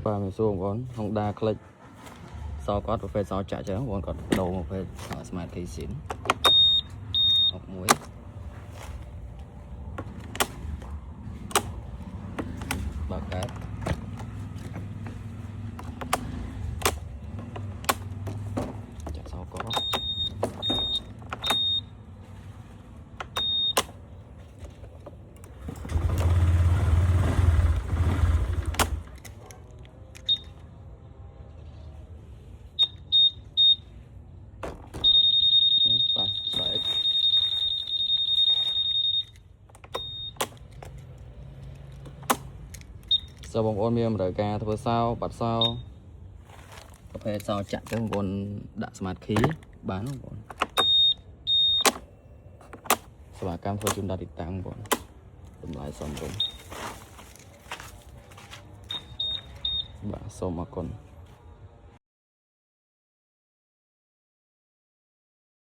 បាទមានសួរបងប្អូន Honda Click សល់គាត់ប្រភេទសល់ចាក់ចឹងបងប្អូនគាត់ដូរមកប្រភេទ Smart Key Sim 61បើកកែបចាក់សល់កបាទបែកសូមបងប្អូនមានតម្រូវការធ្វើសោបាត់សោប្រភេទសោចាក់ចឹងបងប្អូនដាក់ Smart Key បានបងប្អូនសេវាកម្មធ្វើជូនដល់ទីតាំងបងប្អូនតម្លៃសមរម្យបាទសូមអរគុណ